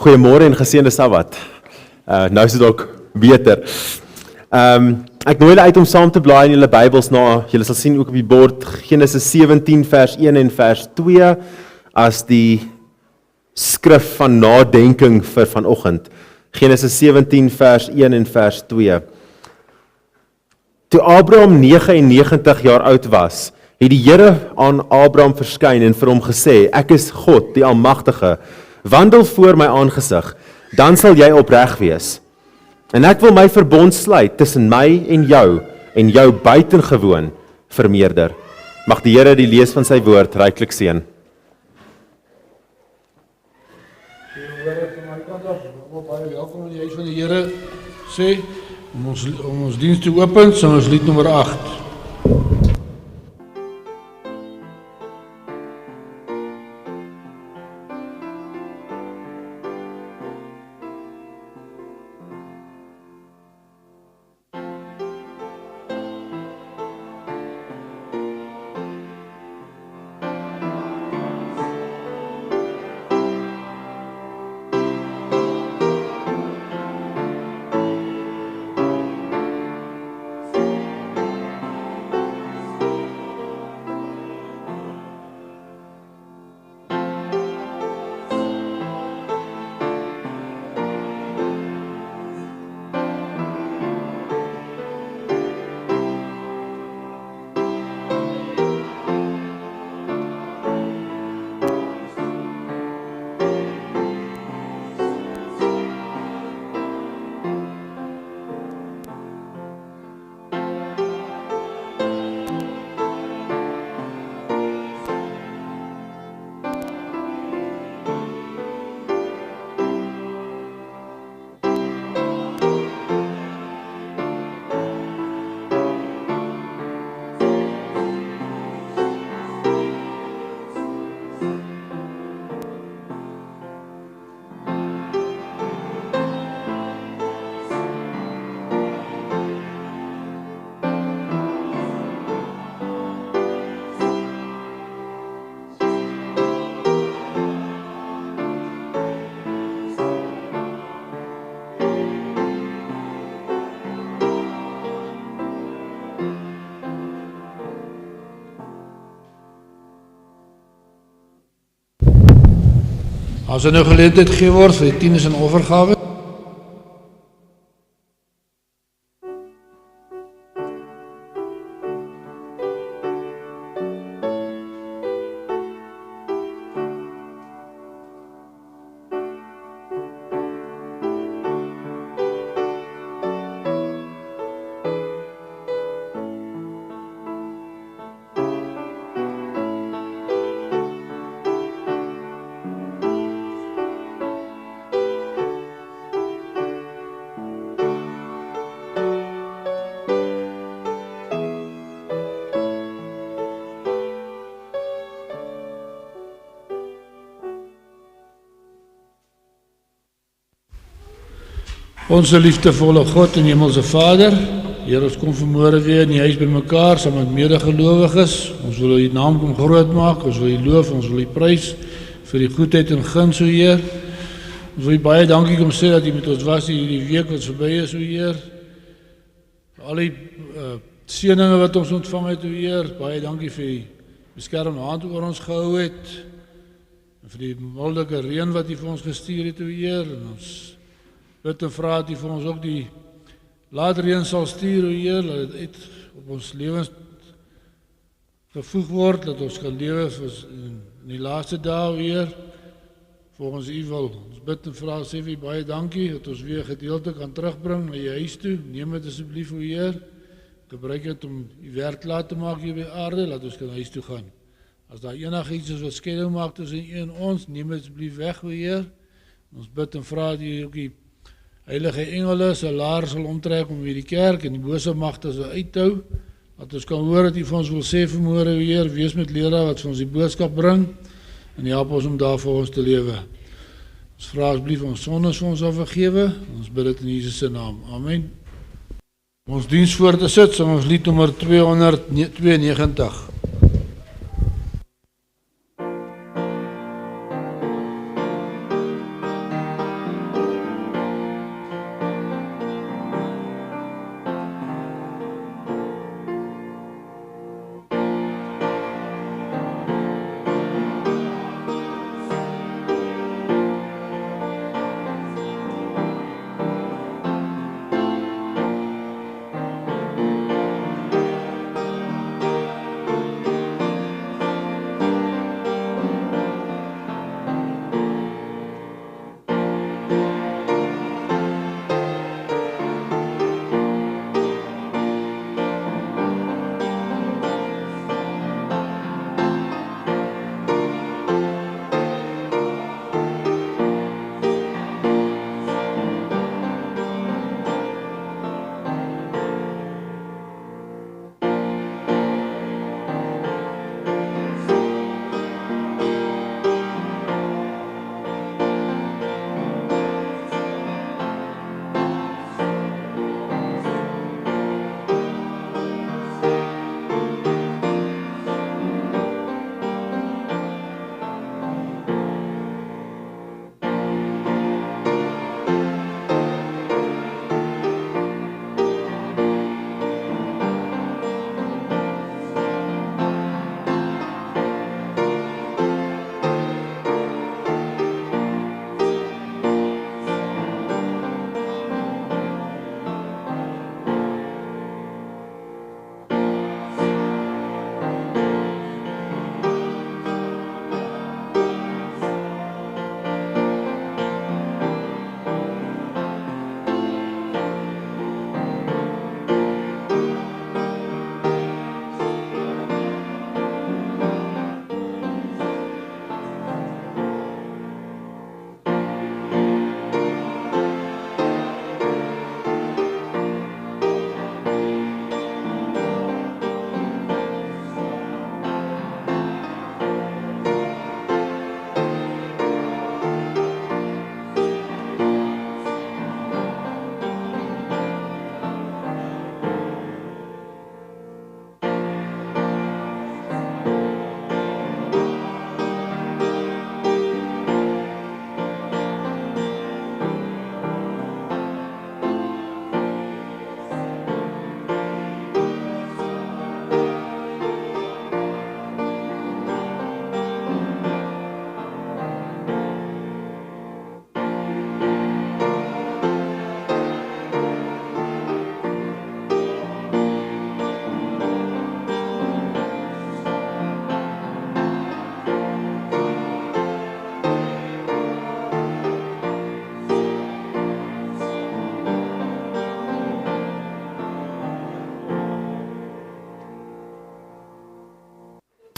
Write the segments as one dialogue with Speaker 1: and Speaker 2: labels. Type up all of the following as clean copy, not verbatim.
Speaker 1: Goeiemôre en geseënde Sabbat. Nou is dit ook beter. Ek nooi julle uit om saam te blaai in julle Bybels na, julle sal sien ook op die bord, Genesis 17 vers 1 en vers 2, as die skrif van nadenking vir vanoggend. Genesis 17 vers 1 en vers 2. Toe Abraham 99 jaar oud was, het die Here aan Abraham verskyn en vir hom gesê, ek is God, die Almagtige, wandel voor my aangesig, dan sal jy opreg wees. En ek wil my verbond sluit tussen my en jou buitengewoon vermeerder. Mag die Here die lees van sy woord ryklik seën.
Speaker 2: Baie welkom in die huis van die Here sê, om ons diens te open, sing ons lied nommer 8. As er nou geleentheid gegee word vir die tiendes en offergawe. Onze liefdevolle God en Hemelse Vader, Heer, ons kom vanmôre weer in die huis by mekaar, saam met medegelowiges. Ons wil U naam kom groot maak, ons wil U loof, ons wil U prys vir die goedheid en guns, o Heer. Ons wil U baie dankie kom sê dat U met ons was hierdie week wat verby is, o Heer. Vir al die seëninge wat ons ontvang het, o Heer. Baie dankie vir die beskermende hand oor ons gehou het. En vir die milde reën wat U vir ons gestuur het, o Heer. En ons bid en vra dat U vir ons ook die laatreën sal stuur, o Heer, dat dit op ons lewens gevoeg word, dat ons kan lewe in die laaste dae, o Heer, volgens U wil. Ons bid en vra, sê vir U baie dankie, dat ons weer gedeelte kan terugbring na U huis toe. Neem dit asseblief, o Heer. Gebruik dit om U werk klaar te maak hier by aarde, laat ons kan huis toe gaan. As daar enigiets is wat skeiding maak tussen U en ons, neem dit asseblief weg, o Heer. Ons bid en vra dat U ook die heilige engele se laars sal omtrek om hierdie kerk en die bose magte sal uithou, dat ons kan hoor dat U vir ons wil sê vanmôre, o Heer, wees met leraar wat vir ons die boodskap bring, en help ons om daar vir ons te lewe. Ons vra asseblief ons sondes vir ons vergewe, ons bid dit in Jesus se naam. Amen. Om ons diens voor te sit, sing ons lied nommer 292.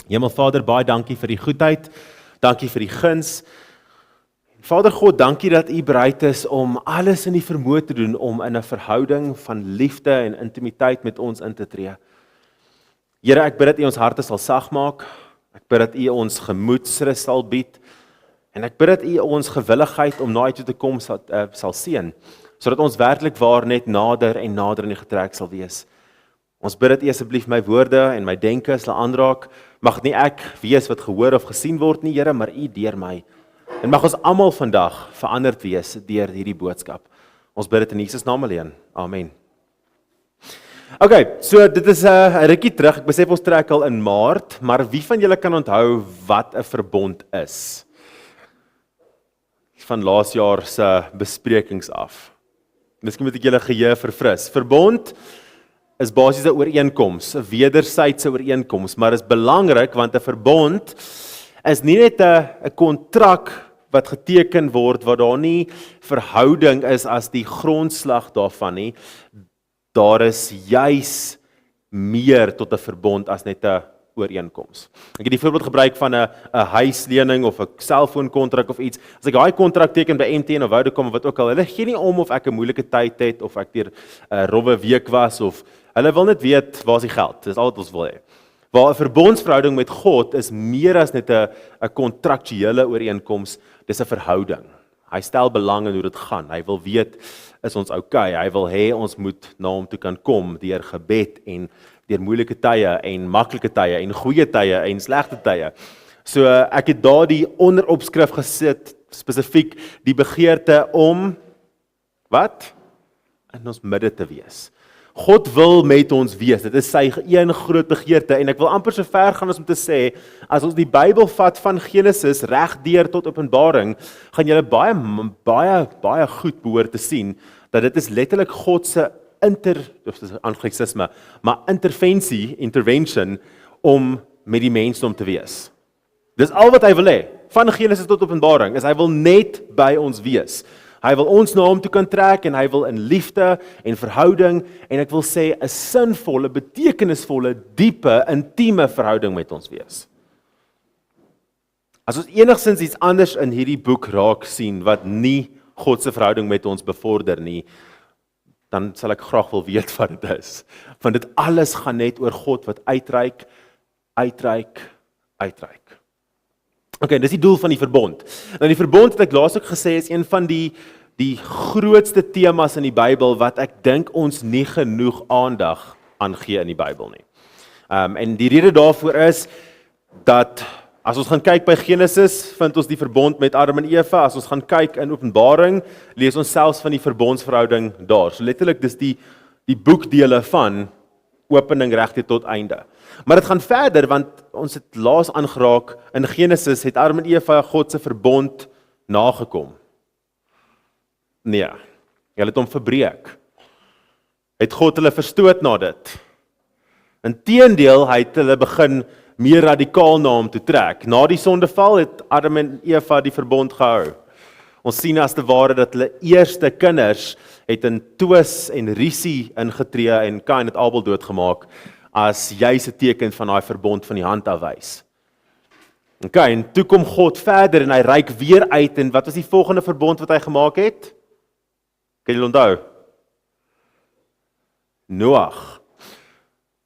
Speaker 1: Hemelvader, baie dankie vir die goedheid, dankie vir die guns. Vader God, dankie dat U bereid is om alles in die vermoë te doen om in 'n verhouding van liefde en intimiteit met ons in te tree. Here, ek bid dat U ons harte sal sag maak. Ek bid dat U ons gemoedsrus sal bied. En ek bid dat U ons gewilligheid om na U toe te kom sal seën, sodat ons werklik waar net nader en nader in U getrek sal wees. Ons bid dat U asseblief my woorde en my denke sal aanraak. Mag nie ek wees wat gehoor of gesien word nie, Here, maar U deur my. En mag ons almal vandag veranderd wees deur hierdie boodskap. Ons bid dit in Jesus naam alleen. Amen. Okay, so dit is 'n rukkie terug. Ek besef ons trek al in Maart, maar wie van julle kan onthou wat 'n verbond is? Van laas jaar se besprekings af. Miskien moet ek julle geheue verfris. Verbond is basies 'n ooreenkoms, 'n wederwysige ooreenkoms, maar is belangrik want 'n verbond is nie net 'n kontrak wat geteken word waar daar nie verhouding is as die grondslag daarvan nie. Daar is juis meer tot 'n verbond as net 'n ooreenkoms. Ek het die voorbeeld gebruik van 'n huislening of 'n selfoonkontrak of iets. As ek daai kontrak teken by MTN of Vodacom of wat ook al, hulle gee nie om of ek 'n moeilike tyd het of ek deur 'n rowwe week was of hulle wil net weet waar is die geld. Dis al wat ons wil hê. Waar 'n verbondsverhouding met God is meer as net 'n kontraktuele ooreenkoms, dis 'n verhouding. Hy stel belang in hoe dit gaan. Hy wil weet, is ons okay? Hy wil hê ons moet na hom toe kan kom deur gebed en deur moeilike tye en maklike tye en goeie tye en slegte tye. So ek het daar die onderopskrif gesit, spesifiek die begeerte om wat? In ons midde te wees. God wil met ons wees. Dit is sy een groot begeerte en ek wil amper so ver gaan as om te sê, as ons die Bybel vat van Genesis reg deur tot Openbaring, gaan julle baie goed behoort te sien dat dit is letterlik God se intervention om met die mensdom te wees. Dis al wat hy wil hê, van Genesis tot Openbaring, is hy wil net by ons wees. Hy wil ons na hom toe kan trek en hy wil in liefde en verhouding en ek wil sê 'n sinvolle, betekenisvolle, diepe, intieme verhouding met ons wees. As ons enigstens iets anders in hierdie boek raak sien wat nie God se verhouding met ons bevorder nie, dan sal ek graag wil weet wat dit is. Want dit alles gaan net oor God wat uitreik. Okay, dis die doel van die verbond. Nou die verbond het ek laas ook gesê is een van die grootste temas in die Bybel wat ek dink ons nie genoeg aandag aan gee in die Bybel nie. En die rede daarvoor is dat as ons gaan kyk by Genesis, vind ons die verbond met Adam en Eva. As ons gaan kyk in Openbaring, lees ons selfs van die verbondsverhouding daar. So letterlik dis die boekdele van opening regtig tot einde. Maar dit gaan verder want ons het laas aangeraak in Genesis het Adam en Eva God se verbond nagekom. Nee, hulle het hom verbreek. Het God hulle verstoot na dit. Inteendeel, hy het hulle begin meer radikaal na hom toe trek. Na die sondeval het Adam en Eva die verbond gehou. Ons sien as te ware dat hulle eerste kinders het in twis en risie ingetree en Kain het Abel doodgemaak as juis 'n teken van daai verbond van die hand afwys. Okay, en toe kom God verder en hy reik weer uit en wat was die volgende verbond wat hy gemaak het? Kan julle onthou? Noag.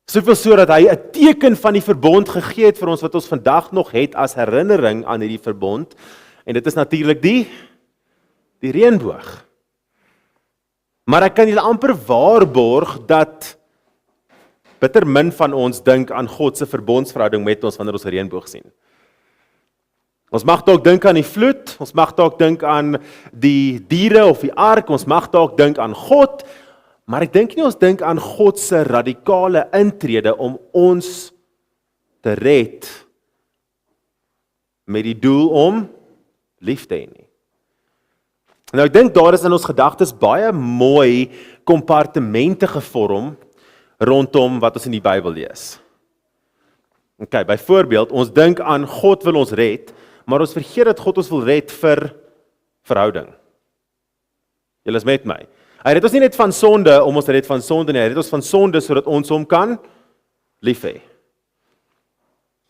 Speaker 1: Soveel so dat hy 'n teken van die verbond gegee het vir ons wat ons vandag nog het as herinnering aan hierdie verbond. En dit is natuurlik die reënboog. Maar ek kan julle amper waarborg dat bitter min van ons dink aan God se verbondsverhouding met ons wanneer ons 'n reënboog sien. Ons mag dalk dink aan die vloed, ons mag dalk dink aan die diere of die ark, ons mag dalk dink aan God, maar ek dink nie ons dink aan God se radikale intrede om ons te red met die doel om lief te hê nie. Nou ek dink daar is in ons gedagtes baie mooi kompartemente gevorm rondom wat ons in die Bybel lees. Okay, byvoorbeeld, ons dink aan God wil ons red, maar ons vergeet dat God ons wil red vir verhouding. Julle is met my. Hy red ons nie net van sonde om ons te red van sonde nie, hy red ons van sonde sodat ons hom kan lief hê.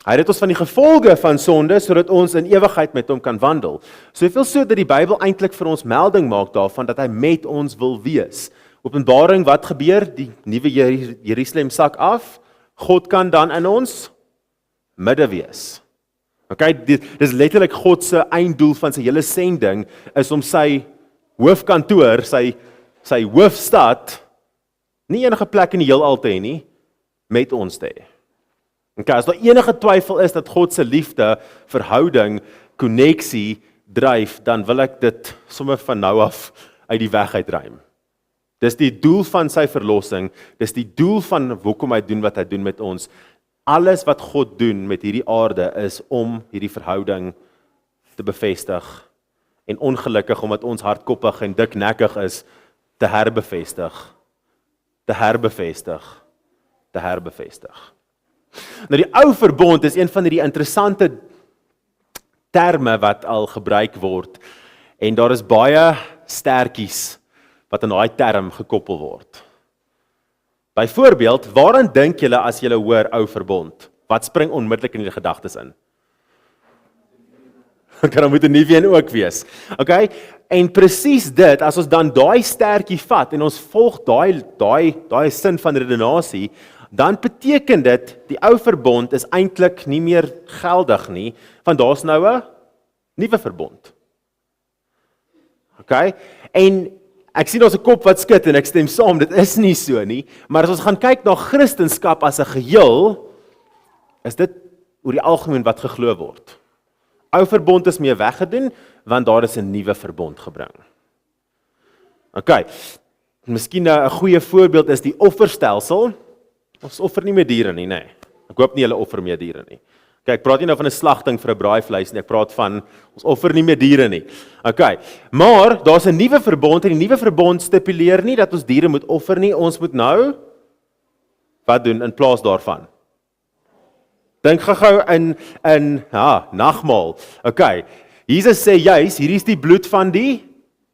Speaker 1: Hy het ons van die gevolge van sonde, sodat ons in ewigheid met hom kan wandel. Soveel so dat die Bybel eintlik vir ons melding maak daarvan, dat hy met ons wil wees. Openbaring, wat gebeur? Die nuwe Jerusalem sak af, God kan dan in ons midde wees. Okay, dis letterlik God se einddoel van sy hele sending, is om sy hoofkantoor, sy hoofstad, nie enige plek in die heelal te hê nie, met ons te hê. Okay, as daar enige twyfel is dat God se liefde, verhouding, koneksie dryf, dan wil ek dit sommer van nou af uit die weg uitruim. Dis die doel van sy verlossing, dis die doel van hoekom hy doen wat hy doen met ons. Alles wat God doen met hierdie aarde is om hierdie verhouding te bevestig en ongelukkig omdat ons hardkoppig en diknekkig is, te herbevestig. Te herbevestig. Te herbevestig. Nou die ou verbond is een van die interessante terme wat al gebruik word en daar is baie stertjies wat aan daai term gekoppel word. Byvoorbeeld, waaraan dink julle as julle hoor ou verbond? Wat spring onmiddellik in julle gedagtes in? Dan moet 'n nuwe een ook wees. Okay? En presies dit, as ons dan daai stertjie vat en ons volg daai sin van redenasie, dan beteken dit die ou verbond is eintlik nie meer geldig nie, want daar's nou 'n nuwe verbond. Okay? En ek sien daar's 'n kop wat skud en ek stem saam, dit is nie so nie, maar as ons gaan kyk na Christendom as 'n geheel, is dit oor die algemeen wat geglo word. Ou verbond is mee weggedoen, want daar is 'n nuwe verbond gebring. Okay, miskien 'n goeie voorbeeld is die offerstelsel. Ons offer nie meer diere nie, nee. Ek hoop nie julle offer meer diere nie. Okay, ek praat nie nou van 'n slagting vir 'n braaivleis nie, ek praat van, ons offer nie meer diere nie. Okay, maar daar's 'n nuwe verbond en die nuwe verbond stipuleer nie dat ons diere moet offer nie, ons moet nou, wat doen in plaas daarvan? Dink gou in nagmaal. Okay, Jesus sê juis, hierdie is die bloed van die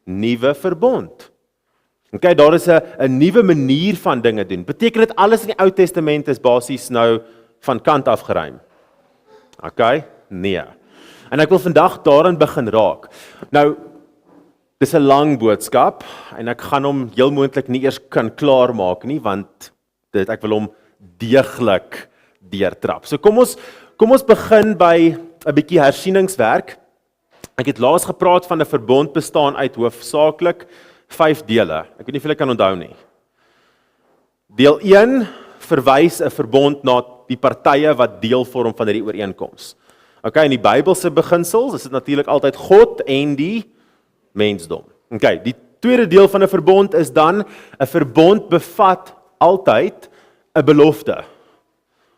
Speaker 1: nuwe verbond. Okay, daar is 'n nuwe manier van dinge doen. Beteken dit alles in die Ou Testament is basies nou van kant af geruim? Okay, nee. En ek wil vandag daarin begin raak. Nou, dis 'n lang boodskap en ek gaan hom heel moontlik nie eers kan klaar maak nie, want ek wil hom deeglik deurtrap. So kom ons begin by 'n bietjie hersieningswerk. Ek het laas gepraat van 'n verbond bestaan uit hoofsaaklik 5 dele. Ek weet nie of julle kan onthou nie. Deel 1 verwys 'n verbond na die partye wat deel vorm van hierdie ooreenkoms. Okay, in die Bybelse beginsels is dit natuurlik altyd God en die mensdom. Okay, die tweede deel van 'n verbond is dan 'n verbond bevat altyd 'n belofte.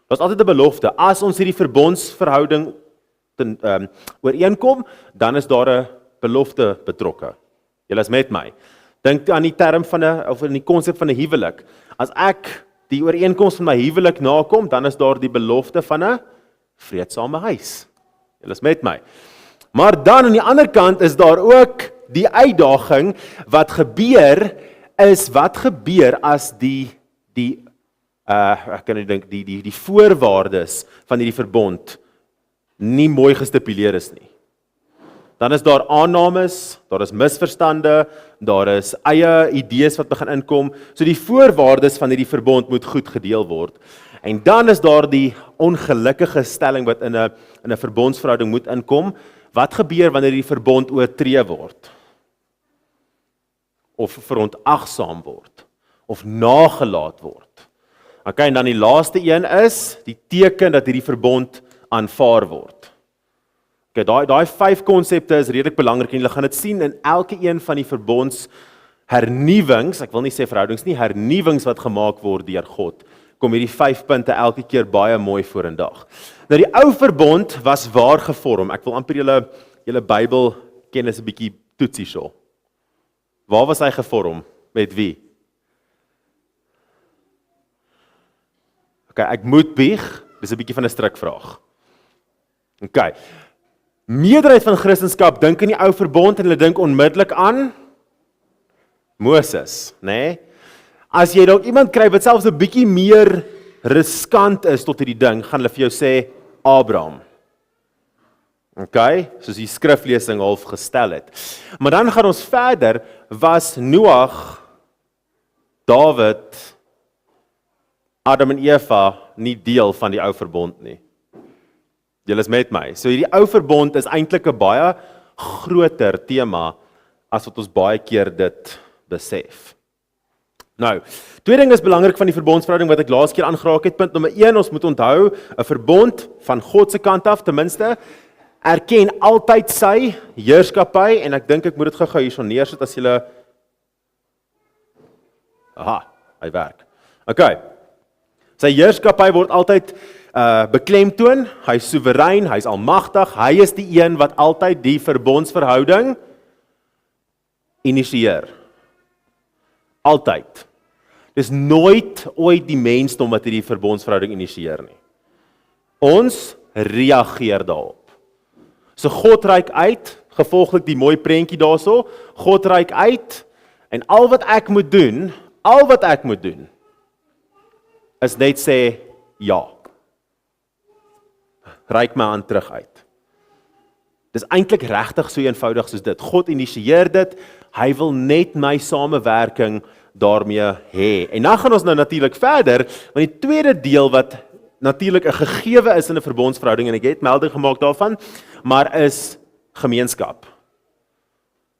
Speaker 1: Daar's altyd 'n belofte. As ons hierdie verbondsverhouding ooreenkom, dan is daar 'n belofte betrokke. Julle is met my. Dink aan die term van of in die konsep van 'n huwelik. As ek die ooreenkoms van my huwelik nakom, dan is daar die belofte van 'n vreedsame huis. Julle is met my. Maar dan aan die ander kant is daar ook die uitdaging wat gebeur as ek kan nie dink die voorwaardes van hierdie verbond nie mooi gestipuleer is nie. Dan is daar aannames, daar is misverstande, daar is eie idees wat begin inkom. So die voorwaardes van hierdie verbond moet goed gedeel word. En dan is daar die ongelukkige stelling wat in 'n verbondsverhouding moet inkom. Wat gebeur wanneer die verbond oortree word? Of verontagsaam word? Of nagelaat word? Okay, en dan die laaste een is die teken dat hierdie verbond aanvaar word. Okay, daai 5 konsepte is redelik belangrik en julle gaan dit sien in elke een van die verbondshernuwings, ek wil nie sê verhoudings nie, hernuwings wat gemaak word deur God. Kom hierdie 5 punte elke keer baie mooi vorendag. Nou die ou verbond was waar gevorm. Ek wil amper julle Bybelkennis 'n bietjie toets hierso. Waar was hy gevorm? Met wie? Okay, ek moet bieg, dis 'n bietjie van 'n strikvraag. Okay. Meerderheid van Christendom dink in die ou verbond en hulle dink onmiddellik aan Moses, né? Nee? As jy dalk iemand kry wat selfs 'n bietjie meer riskant is tot hierdie ding, gaan hulle vir jou sê Abraham. Okay, soos die skriflesing half gestel het. Maar dan gaan ons verder, was Noag, Dawid, Adam en Eva nie deel van die ou verbond nie. Julle is met my. So hierdie ou verbond is eintlik 'n baie groter tema as wat ons baie keer dit besef. Nou, twee dinge is belangrik van die verbondsverhouding wat ek laas keer aangeraak het. Punt nommer 1, ons moet onthou, 'n verbond van God se kant af ten minste erken altyd sy heerskappy en ek dink ek moet dit gou-gou hierso neersit as julle Aha, hy werk. Okay. Sy heerskappy word altyd beklemtoon, hy is soewerein, hy is almagtig, hy is die een wat altyd die verbondsverhouding initieer. Altyd. Dis nooit ooit die mensdom wat hierdie verbondsverhouding initieer nie. Ons reageer daarop. So God reik uit, gevolglik die mooi prentjie daarso, God reik uit en al wat ek moet doen, is net sê ja. Reik my hand terug uit. Dis eintlik regtig so eenvoudig soos dit. God initieer dit, hy wil net my samewerking daarmee hê. En dan gaan ons nou natuurlik verder, want die tweede deel wat natuurlik 'n gegewe is in 'n verbondsverhouding, en ek het melding gemaak daarvan, maar is gemeenskap.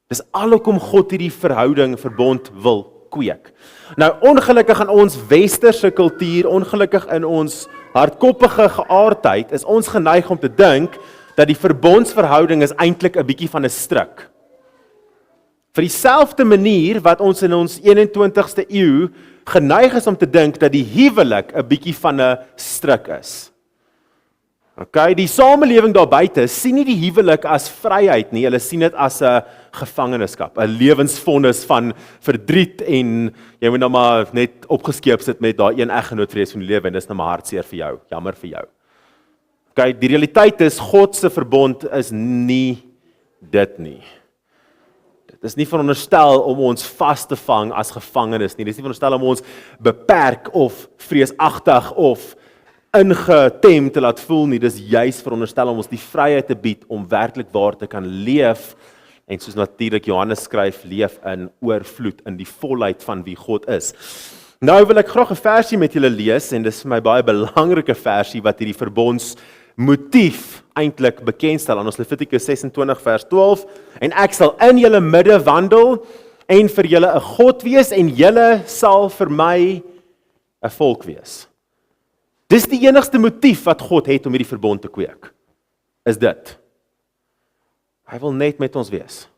Speaker 1: Dis alhoekom God hierdie verbond wil kweek. Nou ongelukkig in ons westerse kultuur, ongelukkig in ons hardkoppige geaardheid, is ons geneig om te dink dat die verbondsverhouding is eintlik 'n bietjie van 'n struik. Vir dieselfde manier wat ons in ons 21ste eeu geneig is om te dink dat die huwelik 'n bietjie van 'n struik is. Okay, die samelewing daar buite sien nie die huwelik as vryheid nie, hulle sien dit as 'n gevangenskap, 'n lewensvonnis van verdriet en jy moet nou maar net opgeskeep sit met daai een eggenoot vir die res van die lewe en dis nou maar hartseer vir jou, jammer vir jou. Okay, die realiteit is God se verbond is nie dit nie. Dit is nie veronderstel om ons vas te vang as gevangenes nie. Dit is nie veronderstel om ons beperk of vreesagtig of ingetem te laat voel nie. Dis juis veronderstel om ons die vryheid te bied om werklik waar te kan leef en soos natuurlik Johannes skryf, leef in oorvloed, in die volheid van wie God is. Nou wil ek graag 'n versie met julle lees en dis vir my baie belangrike versie wat hierdie verbondsmotief eintlik bekendstel aan ons Levitikus 26 vers 12 en ek sal in julle midde wandel en vir julle 'n God wees en julle sal vir my 'n volk wees. Dis die enigste motief wat God het om hierdie verbond te kweek. Is dit. Hy wil net met ons wees.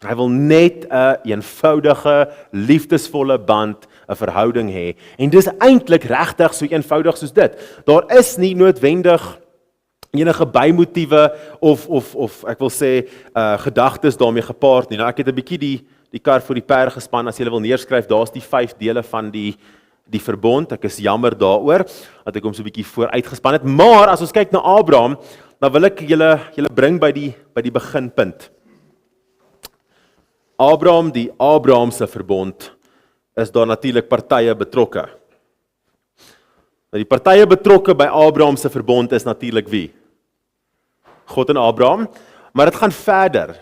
Speaker 1: Hy wil net 'n eenvoudige, liefdesvolle band, 'n verhouding hê. En dis eintlik regtig so eenvoudig soos dit. Daar is nie noodwendig enige bymotiewe of ek wil sê gedagtes daarmee gepaard nie. Nou ek het 'n bietjie die kar voor die perd gespan. As jy wil neerskryf, daar's die 5 dele van die verbond. Ek is jammer daaroor dat ek hom so 'n bietjie vooruit gespan het. Maar as ons kyk na Abraham, dan wil ek julle bring by die beginpunt. Abraham, die Abrahamse verbond, is daar natuurlik partye betrokke. Nou die partye betrokke by Abrahamse verbond is natuurlik wie? God en Abraham, maar dit gaan verder.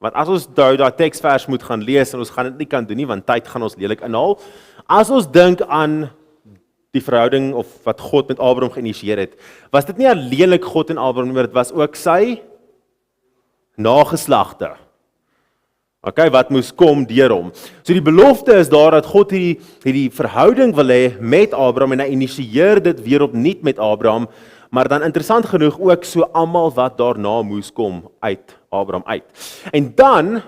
Speaker 1: Want as ons daai teksvers moet gaan lees en ons gaan dit nie kan doen nie want tyd gaan ons lelik inhaal. As ons dink aan die verhouding of wat God met Abraham geïnisieer het, was dit nie alleenlik God en Abraham nie, maar dit was ook sy nageslagte. Okay, wat moes kom deur hom. So die belofte is daar dat God hierdie verhouding wil hê met Abraham en hy initieer dit weer opnuut met Abraham, maar dan interessant genoeg ook so almal wat daarna moes kom uit Abraham uit. En dan,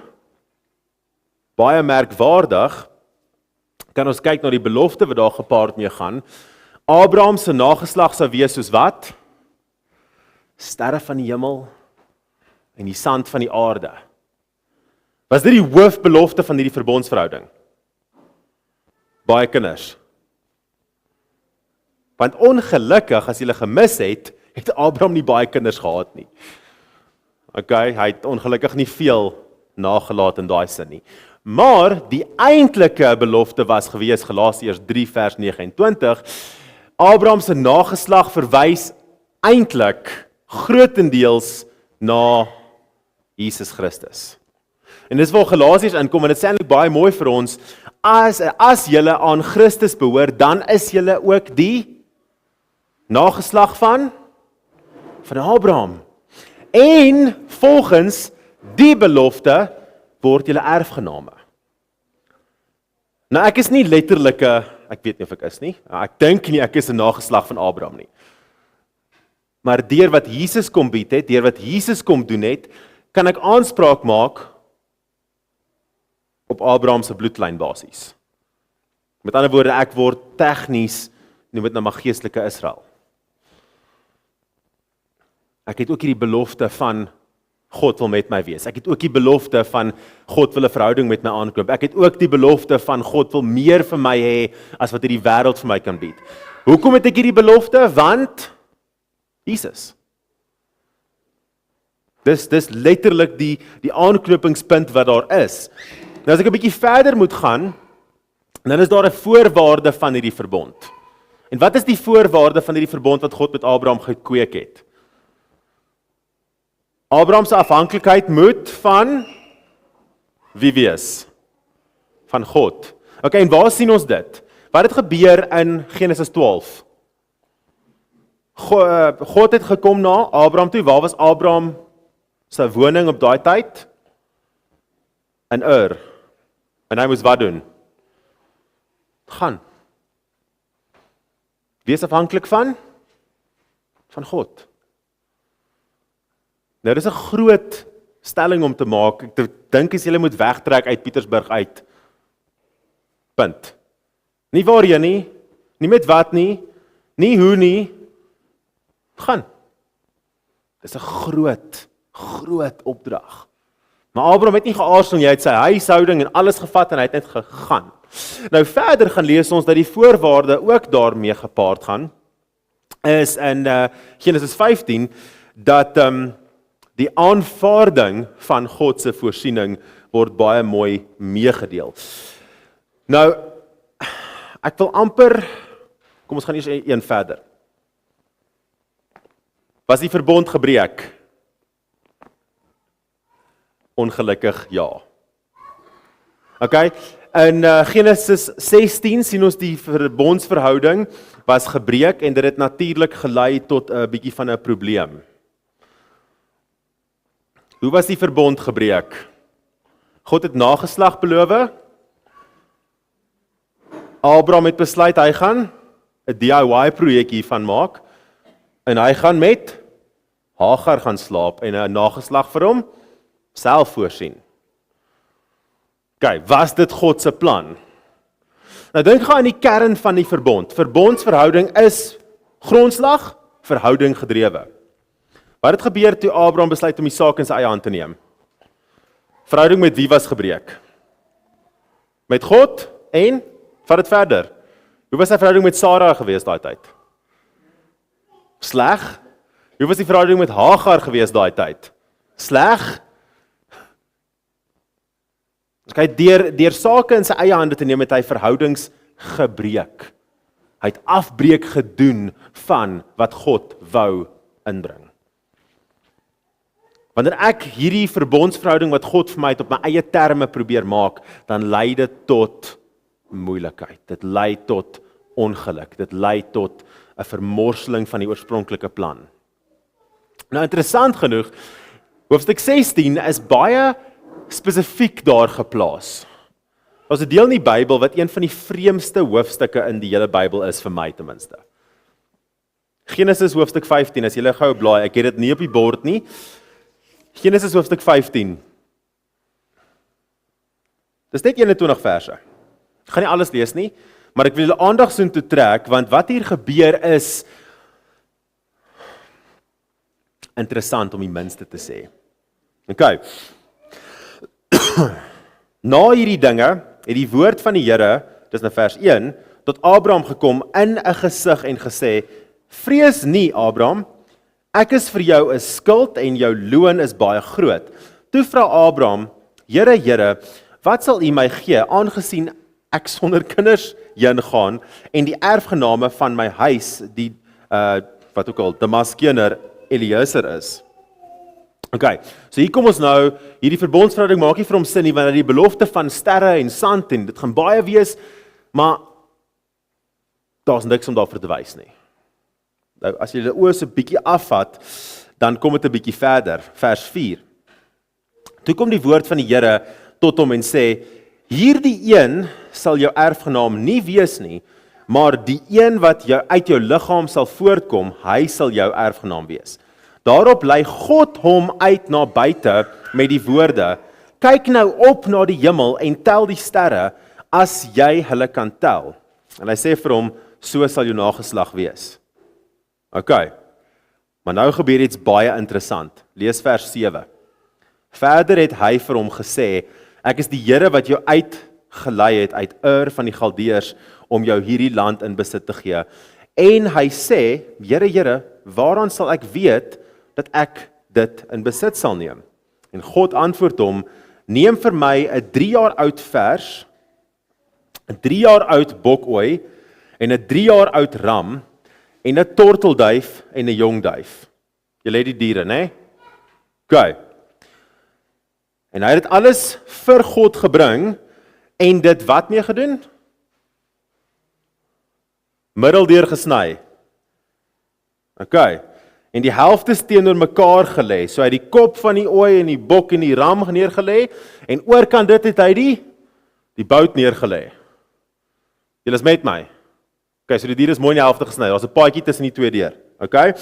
Speaker 1: baie merkwaardig, kan ons kyk na die belofte wat daar gepaard mee gaan. Abraham se nageslag sou wees soos wat? Sterre van die hemel en die sand van die aarde. Was dit die hoofbelofte van hierdie verbondsverhouding? Baie kinders. Want ongelukkig, as jy gemis het Abraham nie baie kinders gehad nie. Okay, hy het ongelukkig nie veel nagelaat in daai sin nie. Maar die eintlike belofte was gewees, Galasiërs 3 vers 29, Abraham se nageslag verwys eintlik grootendeels na Jesus Christus. En dis waar Galasiërs inkom, en dit sê eintlik baie mooi vir ons, as julle aan Christus behoort, dan is julle ook die nageslag van Abraham. En volgens die belofte word julle erfgename. Nou ek is nie letterlike, ek weet nie of ek is nie, ek dink nie ek is 'n nageslag van Abraham nie. Maar deur wat Jesus kom bied het, deur wat Jesus kom doen het, kan ek aanspraak maak op Abraham se bloedlyn basies. Met ander woorde, ek word tegnies, noem dit nou maar geestelike Israel. Ek het ook hierdie belofte van God wil met my wees. Ek het ook die belofte van God wil 'n verhouding met my aanknoop. Ek het ook die belofte van God wil meer vir my hê as wat hierdie wêreld vir my kan bied. Hoekom het ek hierdie belofte? Want Jesus. Dis letterlik die aanknopingspunt wat daar is. Nou as ek 'n bietjie verder moet gaan, dan is daar 'n voorwaarde van hierdie verbond. En wat is die voorwaarde van hierdie verbond wat God met Abraham gekweek het? Abraham se afhanklikheid moet van wie wees? Van God. Okay, en waar sien ons dit? Wat het gebeur in Genesis 12? God het gekom na Abraham toe. Waar was Abraham se woning op daai tyd? In Ur. En hy moes wat doen? Gaan. Wees afhanklik van God. Nou, dis 'n groot stelling om te maak. Ek dink as jy moet wegtrek uit Pietersburg uit. Punt. Nie waarheen nie, nie met wat nie, nie hoe nie. Gaan. Dis 'n groot opdrag. Maar Abraham het nie geaarsel nie, hy het sy huishouding en alles gevat en hy het net gegaan. Nou verder gaan lees ons dat die voorwaarde ook daarmee gepaard gaan, is in Genesis 15, dat die aanvaarding van God se voorsiening word baie mooi meegedeel. Nou, ek wil amper, kom ons gaan eers een verder. Was die verbond gebreek? Ongelukkig ja. Okay, in Genesis 16 sien ons die verbondsverhouding was gebreek en dit het natuurlik gelei tot 'n bietjie van 'n probleem. Hoe was die verbond gebreek? God het nageslag beloof. Abraham het besluit hy gaan 'n DIY projekkie van maak en hy gaan met Hagar gaan slaap en 'n nageslag vir hom self voorsien. Okay, was dit God se plan? Nou dink gou aan die kern van die verbond. Verbondsverhouding is grondslag verhouding gedrewe. Wat het gebeur toe Abraham besluit om die saak in sy eie hand te neem? Verhouding met wie was gebreek? Met God en vat dit verder. Hoe was sy verhouding met Sara gewees daai tyd? Sleg. Hoe was die verhouding met Hagar gewees daai tyd? Sleg. Okay, deur sake in sy eie hande te neem het hy verhoudings gebreek. Hy het afbreek gedoen van wat God wou inbring. Wanneer ek hierdie verbondsverhouding wat God vir my het op my eie terme probeer maak, dan lei dit tot moeilikheid. Dit lei tot ongeluk. Dit lei tot 'n vermorseling van die oorspronklike plan. Nou interessant genoeg, hoofstuk 16 is baie spesifiek daar geplaas. Daar's 'n deel in die Bybel wat een van die vreemdste hoofstukke in die hele Bybel is vir my ten minste. Genesis hoofstuk 15, as jy gou blaai, ek het dit nie op die bord nie. Genesis hoofstuk 15. Dis net 21 verse. Ek gaan nie alles lees nie, maar ek wil julle aandag soontoe trek, want wat hier gebeur is interessant om die minste te sê. Okay. Na hierdie dinge het die woord van die Here, dis in vers 1, tot Abraham gekom in 'n gesig en gesê: "Vrees nie, Abraham, ek is vir jou 'n skild en jou loon is baie groot." Toe vra Abraham: "Here, Here, wat sal U my gee, aangesien ek sonder kinders heen gaan en die erfgename van my huis, die wat ook al, Damaskener Eliezer is. Okay, so hier kom ons nou, hierdie verbondsverhouding maak nie vir hom sin nie, want die belofte van sterre en sand en dit gaan baie wees, maar daar's niks om daarvoor te wys nie. Nou, as jy die oë so 'n bietjie afvat, dan kom dit 'n bietjie verder, vers 4. Toe kom die woord van die Here tot hom en sê, hierdie een sal jou erfgenaam nie wees nie, maar die een wat uit jou liggaam sal voortkom, hy sal jou erfgenaam wees. Daarop lei God hom uit na buite met die woorde, kyk nou op na die hemel en tel die sterre, as jy hulle kan tel. En hy sê vir hom, so sal jou nageslag wees. Okay, maar nou gebeur iets baie interessant. Lees vers 7. Verder het hy vir hom gesê, ek is die Here wat jou uitgelei het uit Ur van die Galdeërs om jou hierdie land in besit te gee. En hy sê, Here, waaraan sal ek weet dat ek dit in besit sal neem? En God antwoord hom, neem vir my 'n 3 jaar oud vers, 'n 3 jaar oud bokooi en 'n 3 jaar oud ram en 'n tortelduif en 'n jong duif. Julle het die diere, né? Okay. En hy het dit alles vir God gebring en dit wat mee gedoen? Middeldeur gesny. Okay. En die helftes teenoor mekaar gelê. So hy het die kop van die ooi en die bok en die ram neergelê en oorkant dit het hy die bout neergelê. Julle is met my. Okay, so die dier is mooi in die helfte gesny. Daar's 'n paadjie tussen die twee deur. Okay?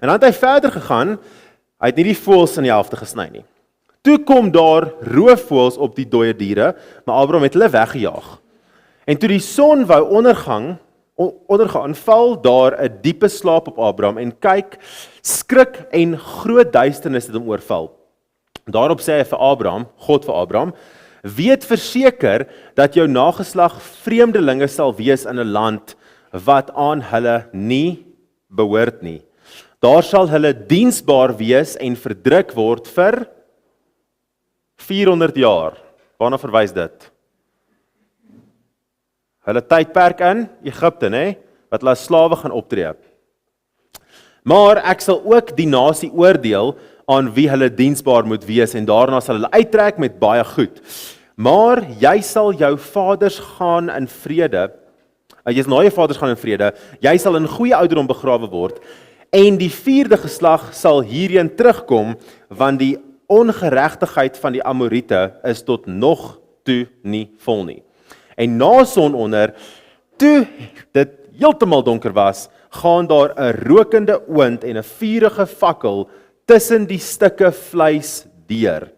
Speaker 1: En dan het hy verder gegaan. Hy het nie die voëls in die helfte gesny nie. Toe kom daar roofvoëls op die dooie diere, maar Abraham het hulle weggejaag. En toe die son wou ondergaan, val daar 'n diepe slaap op Abraham en kyk, skrik en groot duisternis het hom oorval. Daarop sê hy vir Abraham, God vir Abraham, weet verseker dat jou nageslag vreemdelinge sal wees in 'n land wat aan hulle nie behoort nie. Daar sal hulle diensbaar wees en verdruk word vir 400 jaar. Waarna verwys dit? Hulle tydperk in Egipte, né? Wat hulle as slawe gaan optree. Maar ek sal ook die nasie oordeel aan wie hulle diensbaar moet wees en daarna sal hulle uittrek met baie goed. Maar jy sal jou vaders gaan in vrede. Jy sal na jou vaders gaan in vrede. Jy sal in goeie ouderdom begrawe word en die 4de geslag sal hierheen terugkom, want die ongeregtigheid van die Amorite is tot nog toe nie vol nie. En na sononder, toe dit heeltemal donker was, gaan daar 'n rokende oond en 'n vurige fakkel tussen die stukke vleis deur.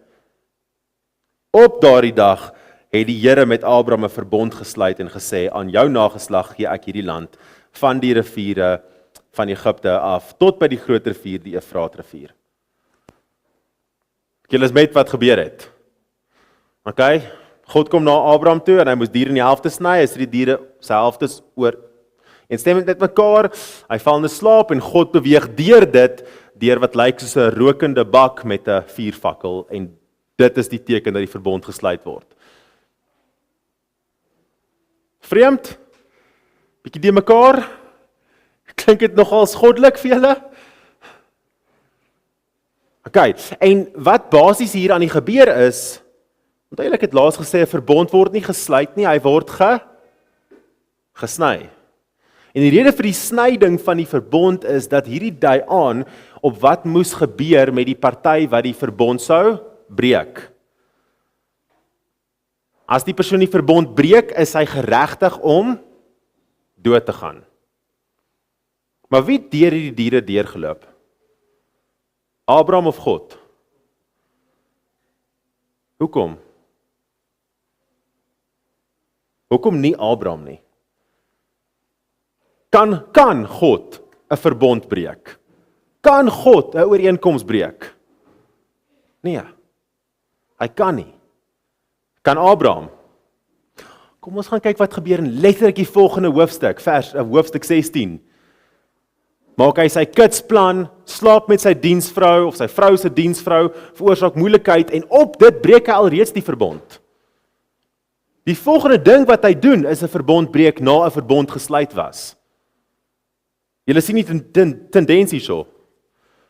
Speaker 1: Op daardie dag het die Here met Abraham 'n verbond gesluit en gesê, aan jou nageslag gee ek hierdie land, van die riviere van Egipte af, tot by die groot rivier, die Efraatrivier. Julle is met wat gebeur het. Okay, God kom na Abraham toe en hy moes diere in die helfte sny, hy sit die diere sy helftes oor en stem met mekaar, hy val in 'n slaap en God beweeg deur wat lyk soos 'n rokende bak met 'n vuurvakkel en dit is die teken dat die verbond gesluit word. Vreemd? Bietjie die mekaar? Klink dit nogals goddelik vir julle? Okay, en wat basies hier aan die gebeur is, onthou ek het laas gesê 'n verbond word nie gesluit nie, hy word gesny. En die rede vir die snyding van die verbond is dat hierdie dui aan op wat moes gebeur met die party wat die verbond sou breek. As die persoon die verbond breek, is hy geregtig om dood te gaan. Maar wie het deur hierdie diere deurgeloop? Abraham of God? Hoekom? Hoekom nie Abraham nie? Kan God 'n verbond breek? Kan God 'n ooreenkoms breek? Nee. Hy kan nie. Kan Abraham? Kom ons gaan kyk wat gebeur in letterlik die volgende hoofstuk, hoofstuk 16. Maak hy sy kitsplan, slaap met sy diensvrou of sy vrou se diensvrou, veroorsaak moeilikheid en op dit breek hy alreeds die verbond. Die volgende ding wat hy doen is 'n verbond breek na 'n verbond gesluit was. Julle sien die tendens hierso.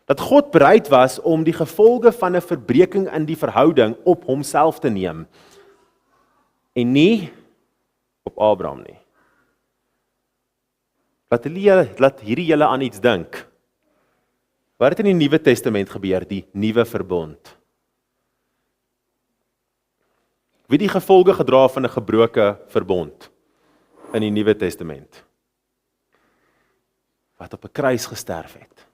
Speaker 1: Dat God bereid was om die gevolge van 'n verbreeking in die verhouding op homself te neem. En nie op Abraham nie. Laat hierdie julle aan iets dink. Wat het in die Nuwe Testament gebeur, die nuwe verbond? Wie die gevolge gedra van 'n gebroke verbond in die Nuwe Testament? Wat op 'n kruis gesterf het.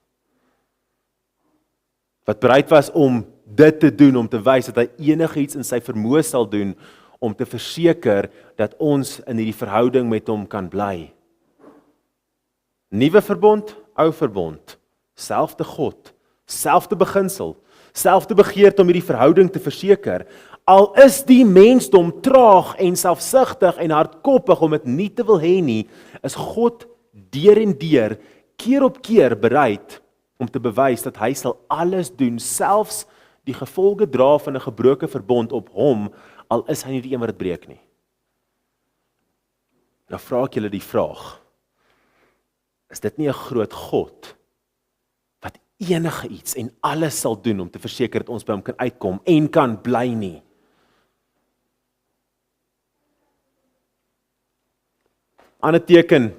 Speaker 1: Wat bereid was om dit te doen, om te wys dat hy enigiets in sy vermoë sal doen, om te verseker dat ons in hierdie verhouding met hom kan bly. Nuwe verbond, ou verbond, selfde God, selfde beginsel, selfde begeerte om hierdie verhouding te verseker, al is die mensdom traag en selfsugtig en hardkoppig om dit nie te wil hê nie, is God deur en deur, keer op keer bereid om te bewys dat hy sal alles doen, selfs die gevolge dra van 'n gebroke verbond op hom, al is hy nie die een wat dit breek nie. Nou vra ek julle die vraag, is dit nie 'n groot God, wat enige iets en alles sal doen om te verseker dat ons by hom kan uitkom en kan bly nie? Ander teken,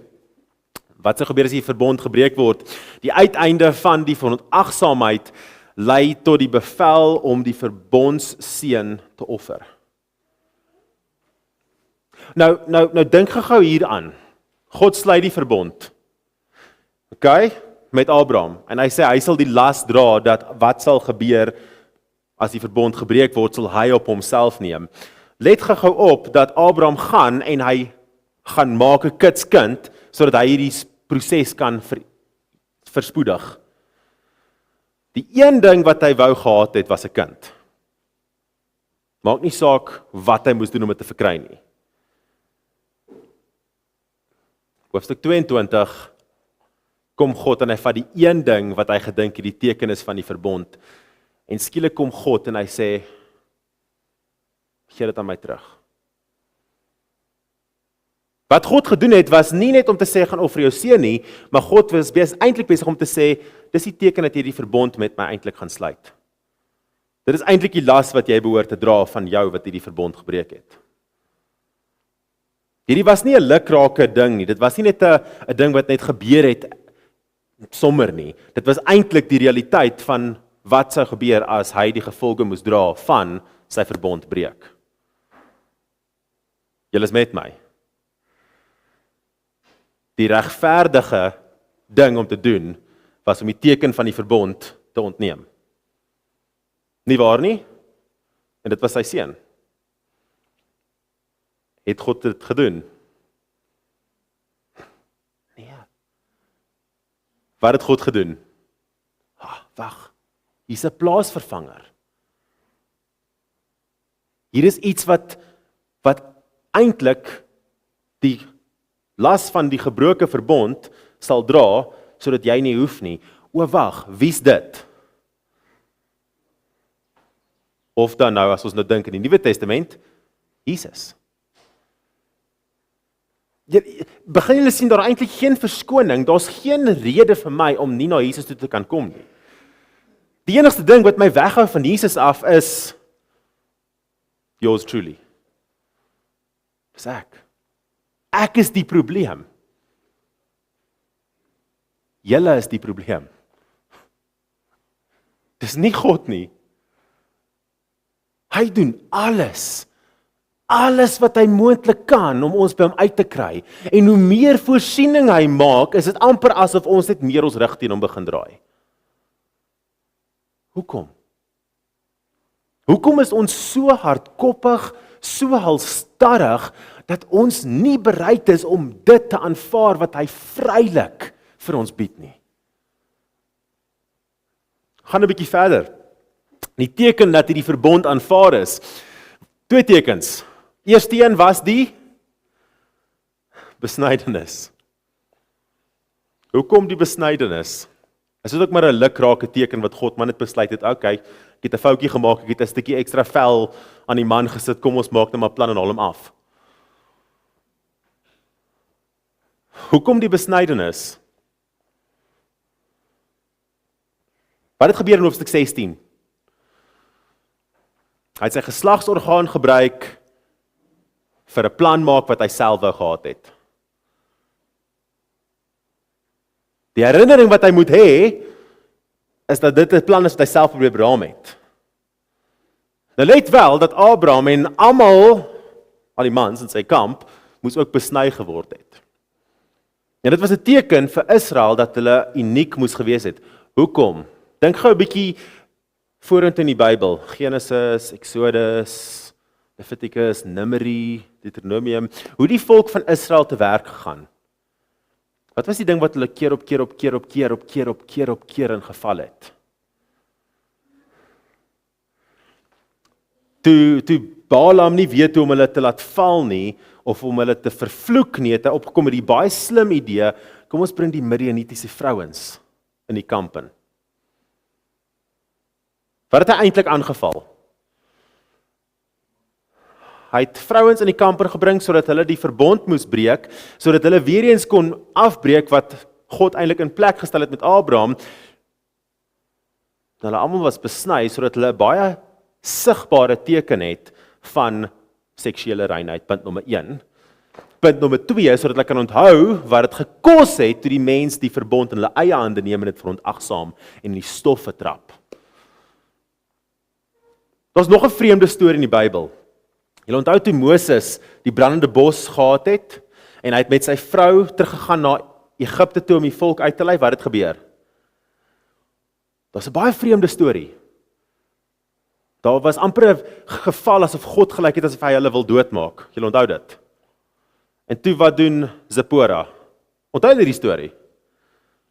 Speaker 1: wat sal gebeur as die verbond gebreek word? Die uiteinde van die verontagsaamheid lei tot die bevel om die verbondsseun te offer. Nou dink gou hieraan. God sluit die verbond. Okay, met Abraham. En hy sê hy sal die las dra dat wat sal gebeur as die verbond gebreek word, sal hy op homself neem. Let gou op dat Abraham gaan en hy gaan maak 'n kitskind sodat hy hierdie proses kan verspoedig. Die een ding wat hy wou gehad het was 'n kind. Maak nie saak wat hy moes doen om dit te verkry nie. Hoofstuk 22 kom God en hy vat die een ding wat hy gedink het die teken is van die verbond. En skielik kom God en hy sê, gee dit aan my terug. Wat God gedoen het, was nie net om te sê, gaan offer jou seun nie, maar God was eintlik besig om te sê, dis die teken dat jy die verbond met my eintlik gaan sluit. Dit is eintlik die las wat jy behoort te dra van jou wat hierdie verbond gebreek het. Hierdie was nie 'n lukrake ding nie, dit was nie net 'n ding wat net gebeur het sommer nie. Dit was eintlik die realiteit van wat sou gebeur as hy die gevolge moes dra van sy verbond breek. Julle is met my. Die regverdige ding om te doen, was om die teken van die verbond te ontneem. Nie waar nie? En dit was sy seun. Het God dit gedoen? Nee. Wat het God gedoen? Wag, hier's 'n plaasvervanger. Hier is iets wat eintlik die las van die gebroke verbond sal dra, sodat jy nie hoef nie. O wag, wie's dit? Of dan nou, as ons nou dink in die Nuwe Testament, Jesus. Begin julle sien, daar eintlik geen verskoning, daar's geen rede vir my om nie na Jesus toe te kan kom nie. Die enigste ding wat my weghou van Jesus af is, yours truly. Dis ek. Ek is die probleem. Julle is die probleem. Dis nie God nie. Hy doen alles wat hy moontlik kan om ons by hom uit te kry. En hoe meer voorsiening hy maak, is dit amper asof ons net meer ons rug teen hom begin draai. Hoekom? Hoekom is ons so hardkoppig, so halstarrig, dat ons nie bereid is om dit te aanvaar wat hy vrylik vir ons bied nie? Gaan 'n bietjie verder. Die teken dat hierdie verbond aanvaar is. 2 tekens. Eerste een was die besnydenis. Hoekom die besnydenis? Is dit ook maar 'n lukrake teken wat God maar net besluit het, okay, ek het 'n foutjie gemaak, ek het 'n stukkie ekstra vel aan die man gesit, kom ons maak net maar plan en haal hom af. Hoekom die besnydenis? Wat het gebeur in hoofstuk 16? Hy het sy geslagsorgaan gebruik vir 'n plan maak wat hy self wou gehad het. Die herinnering wat hy moet hê, is dat dit 'n plan is wat hy self probeer beraam het. Nou let wel dat Abraham en al die mans in sy kamp, moes ook besny geword het. En dit was 'n teken vir Israel dat hulle uniek moes gewees het. Hoekom? Dink gou 'n bietjie vorentoe in die Bybel. Genesis, Exodus, Levitikus, Numeri, Deuteronomium. Hoe die volk van Israel te werk gegaan. Wat was die ding wat hulle keer op keer in geval het? Toe Balaam nie weet hoe om hulle te laat val nie, of om hulle te vervloek nie, het hy opgekom met die baie slim idee, kom ons bring die Midianitiese vrouens in die kamp in. Wat het hy eintlik aangeval? Hy het vrouens in die kamp gebring sodat hulle die verbond moes breek, sodat hulle weer eens kon afbreek wat God eintlik in plek gestel het met Abraham. Hulle almal was besny sodat hulle 'n baie sigbare teken het van seksuele reinheid, punt nommer 1. Punt nommer 2, sodat hulle kan onthou wat dit gekos het toe die mens die verbond in hulle eie hande neem en dit verontagsaam en in die stof vertrap. Daar's nog 'n vreemde storie in die Bybel. Julle onthou toe Moses die brandende bos gehad het en hy het met sy vrou teruggegaan na Egipte toe om die volk uit te lei, wat het gebeur? Daar's 'n baie vreemde storie. Daar was amper 'n geval asof God gelyk het asof hy hulle wil doodmaak. Julle onthou dit? En toe wat doen Zipporah? Onthou julle die storie?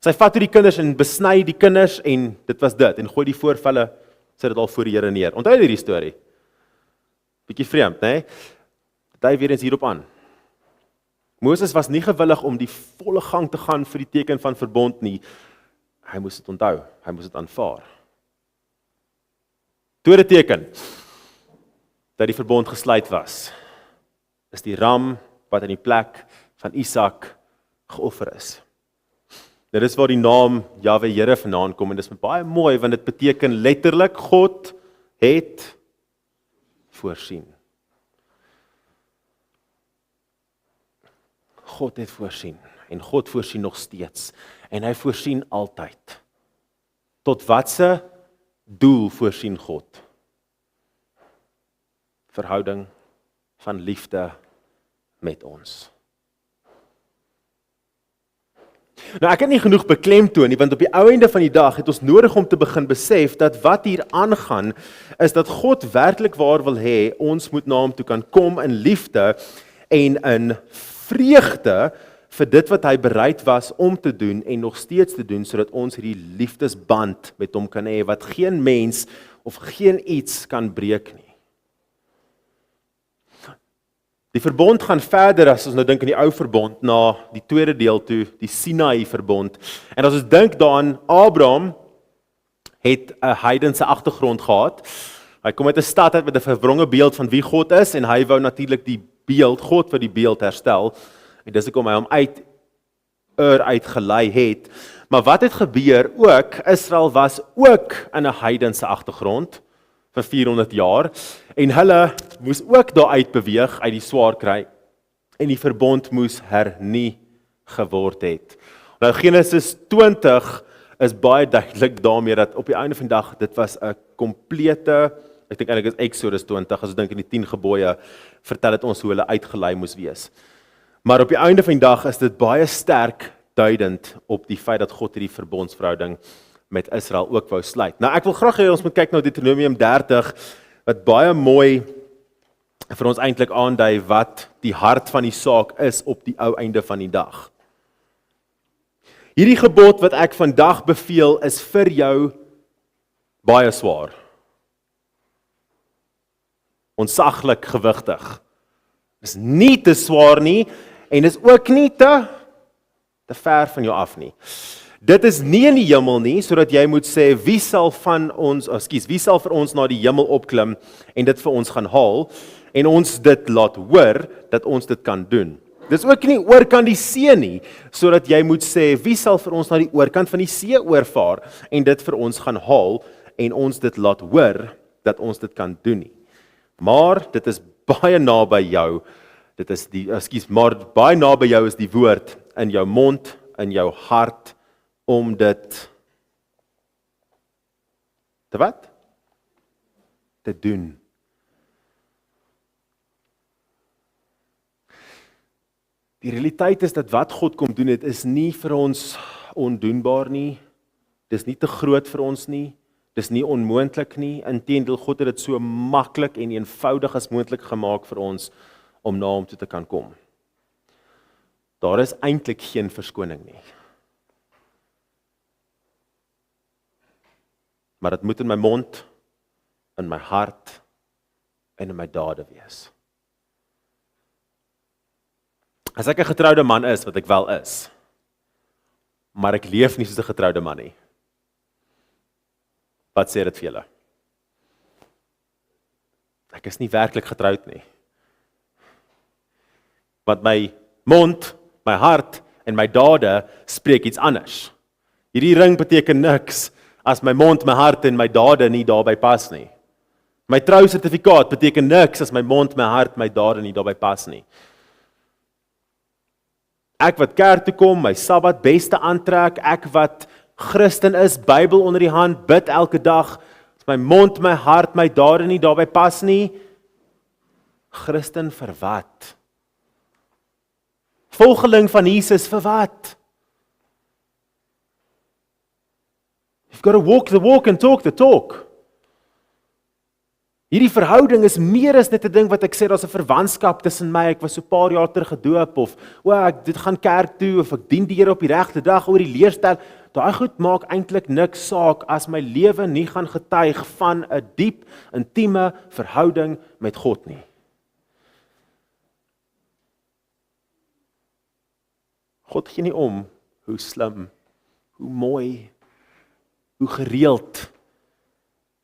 Speaker 1: Sy vat toe die kinders en besny die kinders en dit was dit en gooi die voorvelle, sit dit al voor die Here neer. Onthou julle die storie? Bietjie vreemd, né? Dit hy weer eens hierop aan. Moses was nie gewillig om die volle gang te gaan vir die teken van verbond nie. Hy moes dit onthou, hy moes dit aanvaar. Tweede teken dat die verbond gesluit was, is die ram wat in die plek van Isak geoffer is. Dit is waar die naam Jahwe Here vandaan kom en dit is baie mooi want dit beteken letterlik God het voorsien. God het voorsien en God voorsien nog steeds en hy voorsien altyd. Tot watse doel voorsien God? Verhouding van liefde met ons. Nou ek het nie genoeg beklemtoon nie, want op die ou einde van die dag het ons nodig om te begin besef dat wat hier aangaan is dat God werklik waar wil hê ons moet na hom toe kan kom in liefde en in vreugde vir dit wat hy bereid was om te doen en nog steeds te doen sodat ons hierdie liefdesband met hom kan hê wat geen mens of geen iets kan breek nie. Die verbond gaan verder as ons nou dink aan die ou verbond na die tweede deel toe, die Sinai verbond. En as ons dink daaraan, Abraham het 'n heidense agtergrond gehad. Hy kom uit 'n stad uit met 'n verwronge beeld van wie God is en hy wou natuurlik die beeld, God vir die beeld herstel. En dis hoekom hy hom uitgelei het. Maar wat het gebeur ook, Israel was ook in 'n heidense agtergrond vir 400 jaar en hulle moes ook daar uit beweeg uit die swaar kry en die verbond moes hernie geword het. Nou Genesis 20 is baie duidelik daarmee dat op die einde van die dag dit was 'n komplete, ek dink eintlik is Exodus 20, as ons dink in die 10 gebooie, vertel dit ons hoe hulle uitgelei moes wees. Maar op die einde van die dag is dit baie sterk duidend op die feit dat God hierdie verbondsverhouding met Israel ook wou sluit. Nou ek wil graag hê ons moet kyk na Deuteronomium 30 wat baie mooi vir ons eintlik aandui wat die hart van die saak is op die ou einde van die dag. Hierdie gebod wat ek vandag beveel is vir jou baie swaar. Ontsaglik gewigtig. Is nie te swaar nie en is ook nie te ver van jou af nie. Dit is nie in die hemel nie, sodat jy moet sê, wie sal vir ons na die hemel opklim en dit vir ons gaan haal, en ons dit laat hoor, dat ons dit kan doen. Dis ook nie oorkant die see nie, sodat jy moet sê, wie sal vir ons na die oorkant van die see oorvaar en dit vir ons gaan haal en ons dit laat hoor dat ons dit kan doen nie. Maar dit is baie naby jou. Dit is maar baie naby jou is die woord in jou mond, in jou hart om dit te wat? Te doen. Die realiteit is dat wat God kom doen het, is nie vir ons ondoenbaar nie. Dis nie te groot vir ons nie. Dis nie onmoontlik nie. Inteendeel, God het dit so maklik en eenvoudig as moontlik gemaak vir ons om na hom toe te kan kom. Daar is eintlik geen verskoning nie. Maar dit moet in my mond, in my hart en in my dade wees. As ek 'n getroude man is, wat ek wel is, maar ek leef nie soos 'n getroude man nie, wat sê dit vir julle? Ek is nie werklik getroud nie. Want my mond, my hart en my dade spreek iets anders. Hierdie ring beteken niks as my mond, my hart en my dade nie daarby pas nie. My trousertifikaat beteken niks as my mond, my hart, my dade nie daarby pas nie. Ek wat kerk toe kom, my Sabbat beste aantrek, ek wat Christen is, Bybel onder die hand, bid elke dag, as my mond, my hart, my dade nie daarby pas nie, Christen vir wat? Volgeling van Jesus vir wat? You've got to walk the walk and talk the talk. Hierdie verhouding is meer as net 'n ding wat ek sê, daar's 'n verwantskap tussen my, ek was so 'n paar jaar terug gedoop, of ek gaan kerk toe, of ek dien die Here op die regte dag, oor die leerstyl. Daai goed maak eintlik niks saak as my lewe nie gaan getuig van 'n diep, intieme verhouding met God nie. God gee nie om hoe slim, hoe mooi, hoe gereeld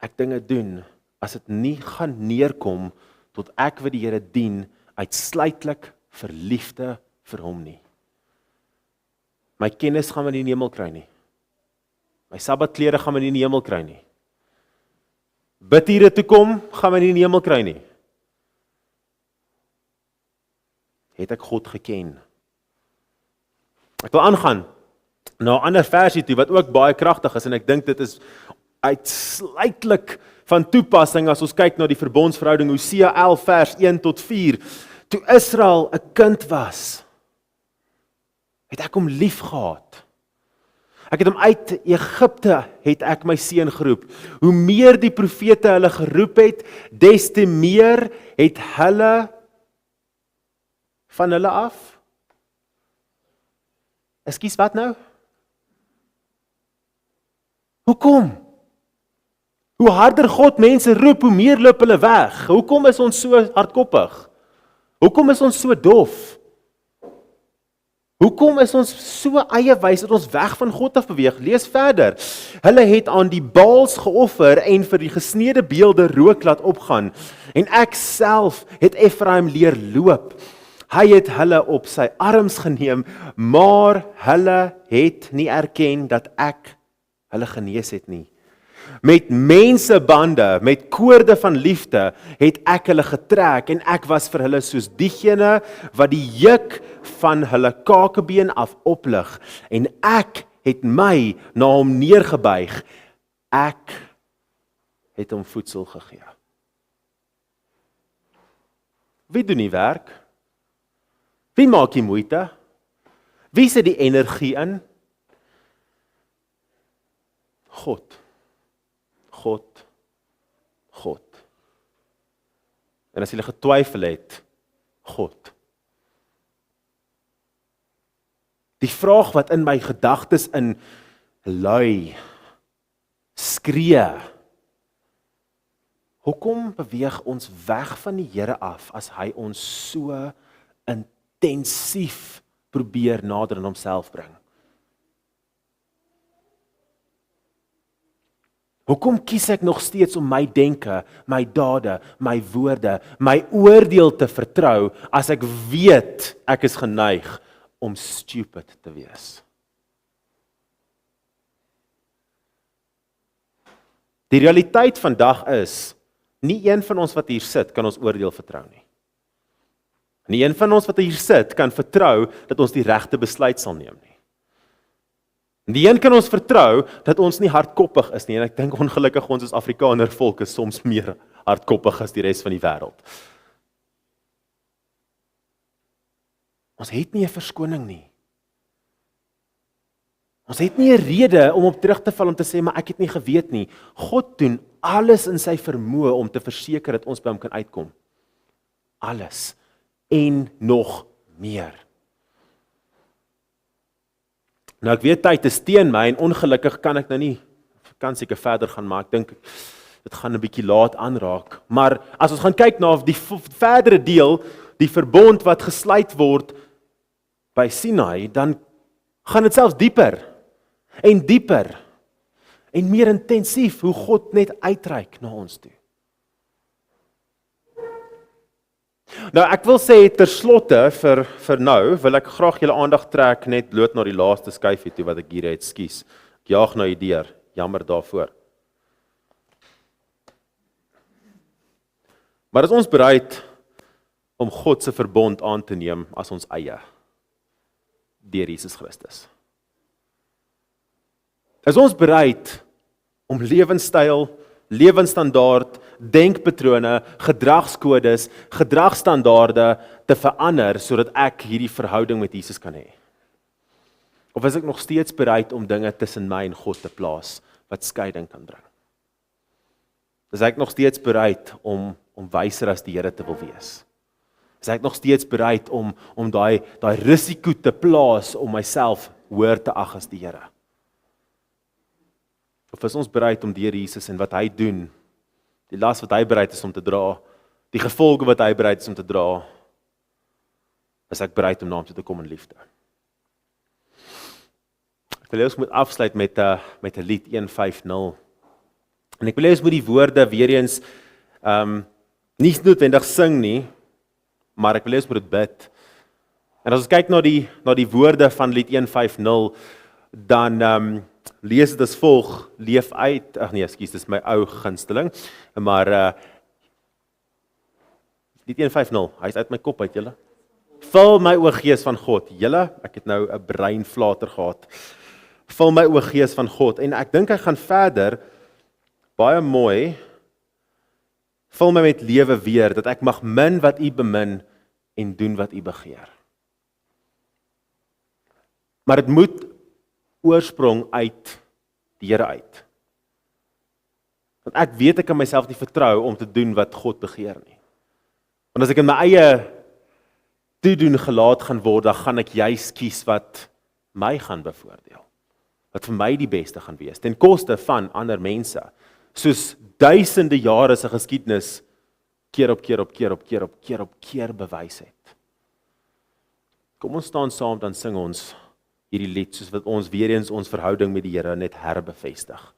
Speaker 1: ek dinge doen, as dit nie gaan neerkom tot ek wat die Here dien, uitsluitlik vir liefde vir hom nie. My kennis gaan my nie in die hemel kry nie. My sabbatklere gaan my nie in die hemel kry nie. Bidure toe kom, gaan my nie in die hemel kry nie. Het ek God geken? Ek wil aangaan na 'n ander versie toe, wat ook baie kragtig is, en ek dink dit is uitsluitlik van toepassing as ons kyk na die verbondsverhouding, Hosea 11 vers 1 tot 4. Toe Israel 'n kind was, het ek hom lief gehad. Ek het hom uit Egipte, het ek my seun geroep. Hoe meer die profete hulle geroep het, des te meer het hulle van hulle af. Ekskuus, wat nou? Hoekom? Hoe harder God mense roep, hoe meer loop hulle weg. Hoekom is ons so hardkoppig? Hoekom is ons so dof? Hoekom is ons so eiewys dat ons weg van God af beweeg? Lees verder. Hulle het aan die Baals geoffer en vir die gesneede beelde rook laat opgaan. En ek self het Efraim leer loop. Hy het hulle op sy arms geneem, maar hulle het nie erken dat ek hulle genees het nie. Met mensebande, met koorde van liefde, het ek hulle getrek en ek was vir hulle soos diegene wat die juk van hulle kakebeen af oplig en ek het my na hom neergebuig. Ek het hom voedsel gegee. Wie doen die werk? Wie maak die moeite? Wie sit die energie in? God. En as jy getwyfel het, God. Die vraag wat in my gedagtes in lui, skree, hoekom beweeg ons weg van die Here af as hy ons so intensief probeer nader aan homself bring? Hoekom kies ek nog steeds om my denke, my dade, my woorde, my oordeel te vertrou as ek weet ek is geneig om stupid te wees? Die realiteit vandag is, nie een van ons wat hier sit kan ons oordeel vertrou nie. Nie een van ons wat hier sit kan vertrou dat ons die regte besluit sal neem nie. Nie een kan ons vertrou dat ons nie hardkoppig is nie, en ek dink ongelukkig ons as Afrikaner volk is soms meer hardkoppig as die res van die wêreld. Ons het nie 'n verskoning nie. Ons het nie 'n rede om op terug te val om te sê, maar ek het nie geweet nie. God doen alles in sy vermoë om te verseker dat ons by hom kan uitkom. Alles. En nog meer. Nou ek weet tyd is teen my en ongelukkig kan ek nou nie seker verder gaan, maar ek dink dit gaan 'n bietjie laat aanraak. Maar as ons gaan kyk na die verdere deel, die verbond wat gesluit word by Sinai, dan gaan dit selfs dieper en meer intensief hoe God net uitreik na ons toe. Nou ek wil sê ter slotte vir nou wil ek graag julle aandag trek net bloot na die laaste skyfie toe wat ek hier het, skus. Ek jaag nou die deur, jammer daarvoor. Maar is ons bereid om God se verbond aan te neem as ons eie deur Jesus Christus? Is ons bereid om lewenstyl, lewensstandaard, denkpatrone, gedragskodes, gedragstandaarde te verander sodat ek hierdie verhouding met Jesus kan hê? Of is ek nog steeds bereid om dinge tussen my en God te plaas wat skeiding kan bring? Is ek nog steeds bereid om wyser as die Here te wil wees? Is ek nog steeds bereid om daai risiko te plaas om myself hoër te ag as die Here? Of is ons bereid om deur Jesus en wat hy doen, die las wat hy bereid is om te dra, die gevolge wat hy bereid is om te dra, is ek bereid om na hom toe te kom in liefde. Ek wil hê ons moet afsluit met 'n lied 150. En ek wil hê ons moet die woorde weer eens nie noodwendig sing nie, maar ek wil hê ons moet dit bid. En as ons kyk na die woorde van lied 150, dan lees dit as volg: leef uit, dis my ou gunsteling, maar lied 150, hy is uit my kop uit, julle. Vul my o Gees van God, julle, ek het nou 'n breinflater gehad. Vul my o Gees van God, en ek dink hy gaan verder, baie mooi, vul my met lewe weer, dat ek mag min wat u bemin, en doen wat u begeer. Maar dit moet oorsprong uit die Here uit. Want ek weet ek kan myself nie vertrou om te doen wat God begeer nie. Want as ek in my eie toedoen gelaat gaan word, dan gaan ek juis kies wat my gaan bevoordeel. Wat vir my die beste gaan wees, ten koste van ander mense. Soos duisende jare se geskiedenis keer op keer bewys het. Kom ons staan saam, dan sing ons hierdie lied, soos wat ons weer eens ons verhouding met die Here net herbevestig.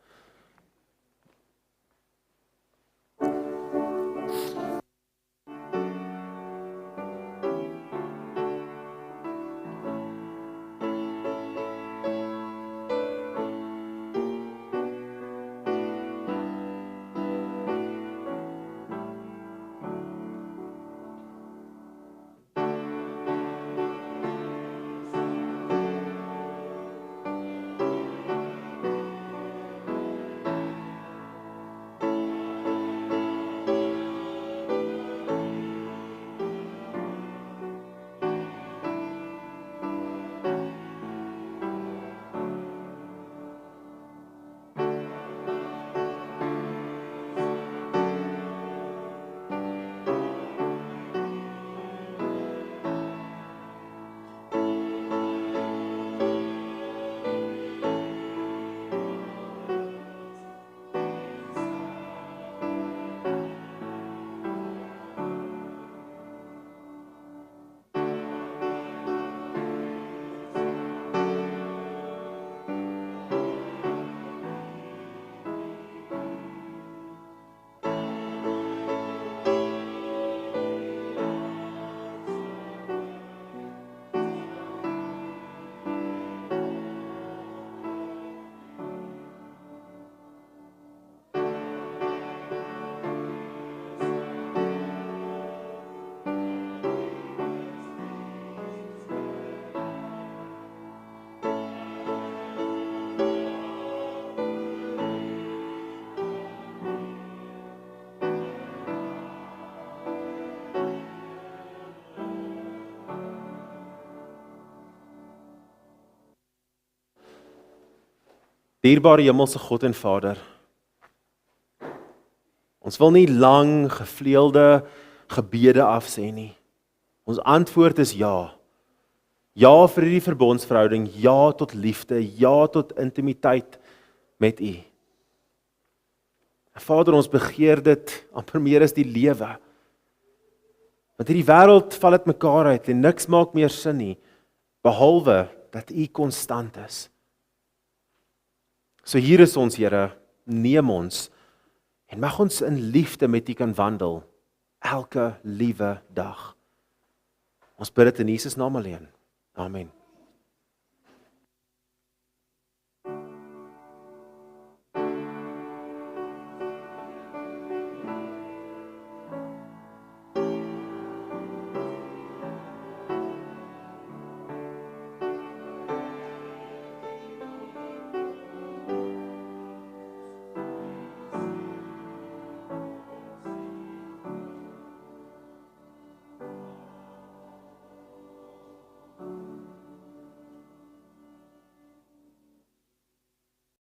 Speaker 1: Dierbare Hemelse God en Vader, ons wil nie lang gevleelde gebede afsê nie. Ons antwoord is ja. Ja vir hierdie verbondsverhouding, ja tot liefde, ja tot intimiteit met U. Vader, ons begeer dit amper meer as die lewe. Want hierdie wêreld val uit mekaar uit en niks maak meer sin nie, behalwe dat U konstant is. So hier is ons, Here, neem ons en mag ons in liefde met U kan wandel, elke liewe dag. Ons bid dit in Jesus naam alleen. Amen.